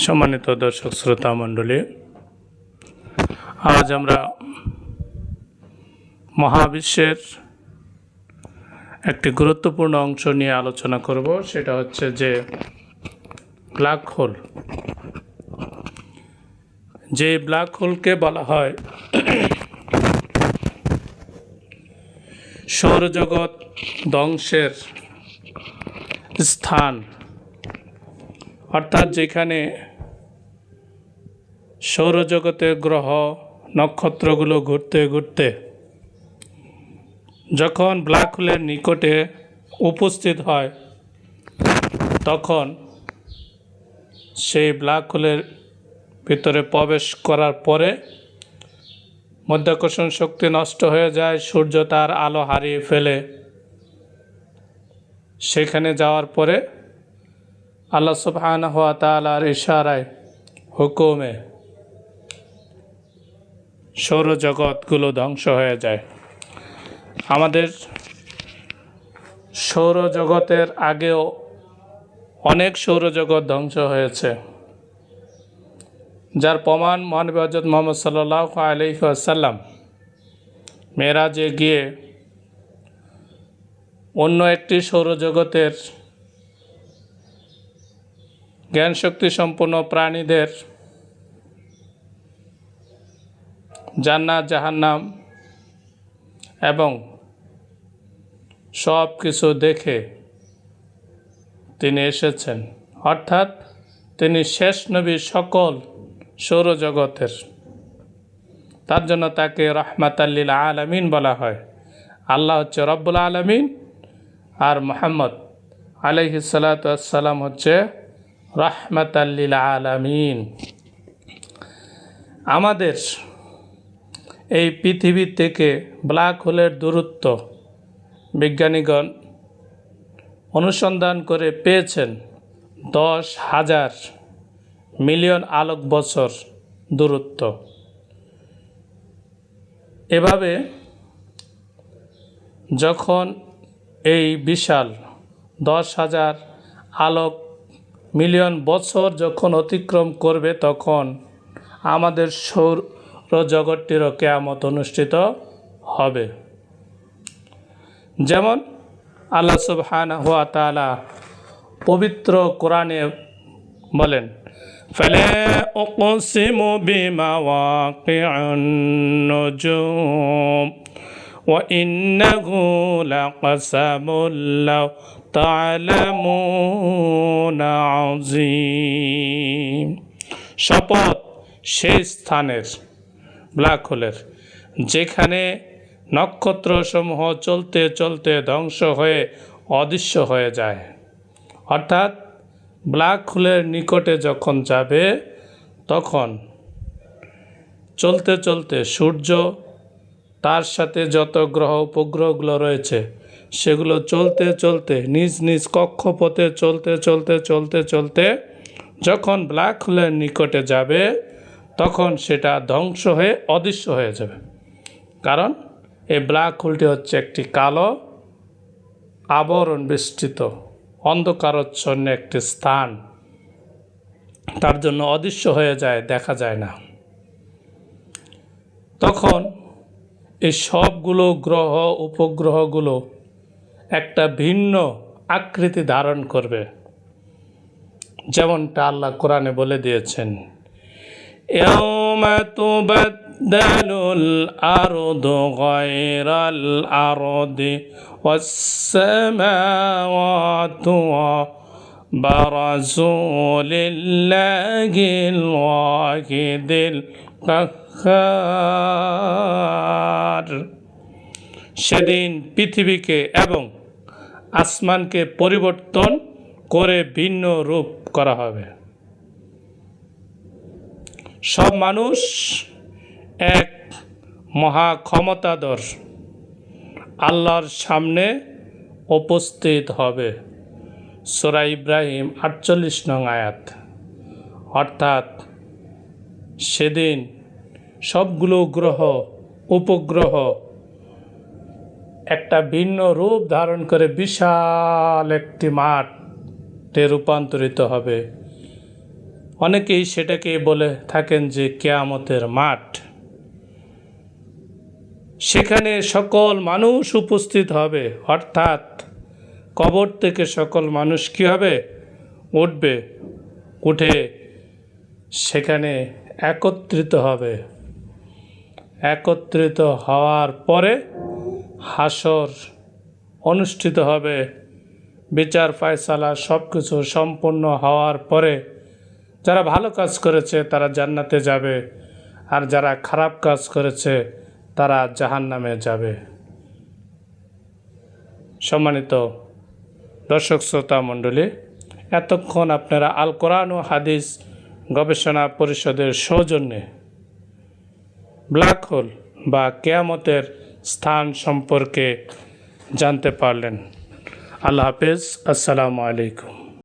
সম্মানিত দর্শক শ্রোতা মণ্ডলী, আজ আমরা মহাবিশ্বের একটি গুরুত্বপূর্ণ অংশ নিয়ে আলোচনা করব। সেটা হচ্ছে যে ব্ল্যাক হোল। যে ব্ল্যাক হোলকে বলা হয় সৌরজগৎ ধ্বংসের স্থান, অর্থাৎ যেখানে সৌরজগতের গ্রহ নক্ষত্রগুলো ঘুরতে ঘুরতে যখন ব্ল্যাক হোলের নিকটে উপস্থিত হয়, তখন সেই ব্ল্যাক হোলের ভিতরে প্রবেশ করার পরে মাধ্যাকর্ষণ শক্তি নষ্ট হয়ে যায়, সূর্য তার আলো হারিয়ে ফেলে। সেখানে যাওয়ার পরে আল্লাহ সুবহানাহু ওয়া তাআলার ইশারায়, হুকুমে সৌরজগৎগুলো ধ্বংস হয়ে যায়। আমাদের সৌরজগতের আগেও অনেক সৌরজগৎ ধ্বংস হয়েছে, যার প্রমাণ মহানবী হযরত মুহাম্মদ সাল্লাল্লাহু আলাইহি ওয়াসাল্লাম মেরাজে গিয়ে অন্য একটি সৌরজগতের জ্ঞানশক্তি সম্পন্ন প্রাণীদের জান্নাত জাহান্নাম এবং সব কিছু দেখে তিনি এসেছেন। অর্থাৎ তিনি শেষ নবী সকল সৌরজগতের। তার জন্য তাকে রাহমাতাল লিল আলামিন বলা হয়। আল্লাহ হচ্ছে রব্বুল আলামিন, আর মুহাম্মদ আলাইহিস সালাতু ওয়াস সালাম হচ্ছে রাহমাতাল লিল আলামিন। আমাদের এই পৃথিবী থেকে ব্ল্যাক হোলের দূরত্ব বিজ্ঞানীগণ অনুসন্ধান করে পেয়েছেন 10,000 মিলিয়ন আলোক বছর দূরত্ব। এভাবে যখন এই বিশাল 10,000 আলোক মিলিয়ন বছর যখন অতিক্রম করবে, তখন আমাদের সৌরজগৎটিরও কিয়ামত অনুষ্ঠিত হবে। যেমন আল্লাহ সুবহানাহু ওয়া তাআলা পবিত্র কোরআনে বলেন, ফালা উকসিমু বিমাওয়াকিউন নুজুম ওয়া ইন্নাহু লাকাসামুল লাউ তা'লামুনা আযীম। শপথ সেই স্থানের, ব্ল্যাক হোলের, যেখানে নক্ষত্রসমূহ চলতে চলতে ধ্বংস হয়ে অদৃশ্য হয়ে যায়। অর্থাৎ ব্ল্যাক হোলের নিকটে যখন যাবে, তখন চলতে চলতে সূর্য, তার সাথে যত গ্রহ উপগ্রহগুলো রয়েছে, সেগুলো চলতে চলতে নিজ নিজ কক্ষপথে চলতে চলতে চলতে চলতে যখন ব্ল্যাক হোলের নিকটে যাবে, তখন সেটা ধ্বংস হয়ে অদৃশ্য হয়ে যাবে। কারণ এই ব্ল্যাক হোলটি হচ্ছে একটি কালো আবরণ বেষ্টিত অন্ধকারাচ্ছন্ন একটি স্থান। তার জন্য অদৃশ্য হয়ে যায়, দেখা যায় না। তখন এই সবগুলো গ্রহ উপগ্রহগুলো একটা ভিন্ন আকৃতি ধারণ করবে, যেমনটা আল্লাহ কোরআনে বলে দিয়েছেন, ইয়াউমা তুবাদদালুল আরদু গায়রাল আরদি ওয়াস সামাওয়াতু ওয়া বারাজু লিল্লাহিল ওয়াহিদিল কাহ্হার। সেদিন পৃথিবীকে এবং আসমানকে পরিবর্তন করে ভিন্ন রূপ করা হবে। সব মানুষ এক মহা ক্ষমতাধর আল্লাহর সামনে উপস্থিত হবে। সূরা ইব্রাহিম 48 নং আয়াত। অর্থাৎ সেদিন সবগুলো গ্রহ উপগ্রহ একটা ভিন্ন রূপ ধারণ করে বিশাল একটি মাঠে রূপান্তরিত হবে। অনেকেই সেটাকে বলে থাকেন যে কিয়ামতের মাঠ। সেখানে সকল মানুষ উপস্থিত হবে, অর্থাৎ কবর থেকে সকল মানুষ কী হবে? উঠবে, উঠে সেখানে একত্রিত হবে। একত্রিত হওয়ার পরে হাসর অনুষ্ঠিত হবে। বিচার ফায়সালা সব কিছু সম্পূর্ণ হওয়ার পরে যারা ভালো কাজ করেছে তারা জান্নাতে যাবে, আর যারা খারাপ কাজ করেছে তারা জাহান্নামে যাবে। সম্মানিত দর্শক শ্রোতা মণ্ডলী, এতক্ষণ আপনারা আল কোরআন ও হাদিস গবেষণা পরিষদের সৌজন্যে ব্ল্যাক হোল বা কিয়ামতের স্থান সম্পর্কে জানতে পারলেন। আল্লাহ হাফেজ। আসসালামু আলাইকুম।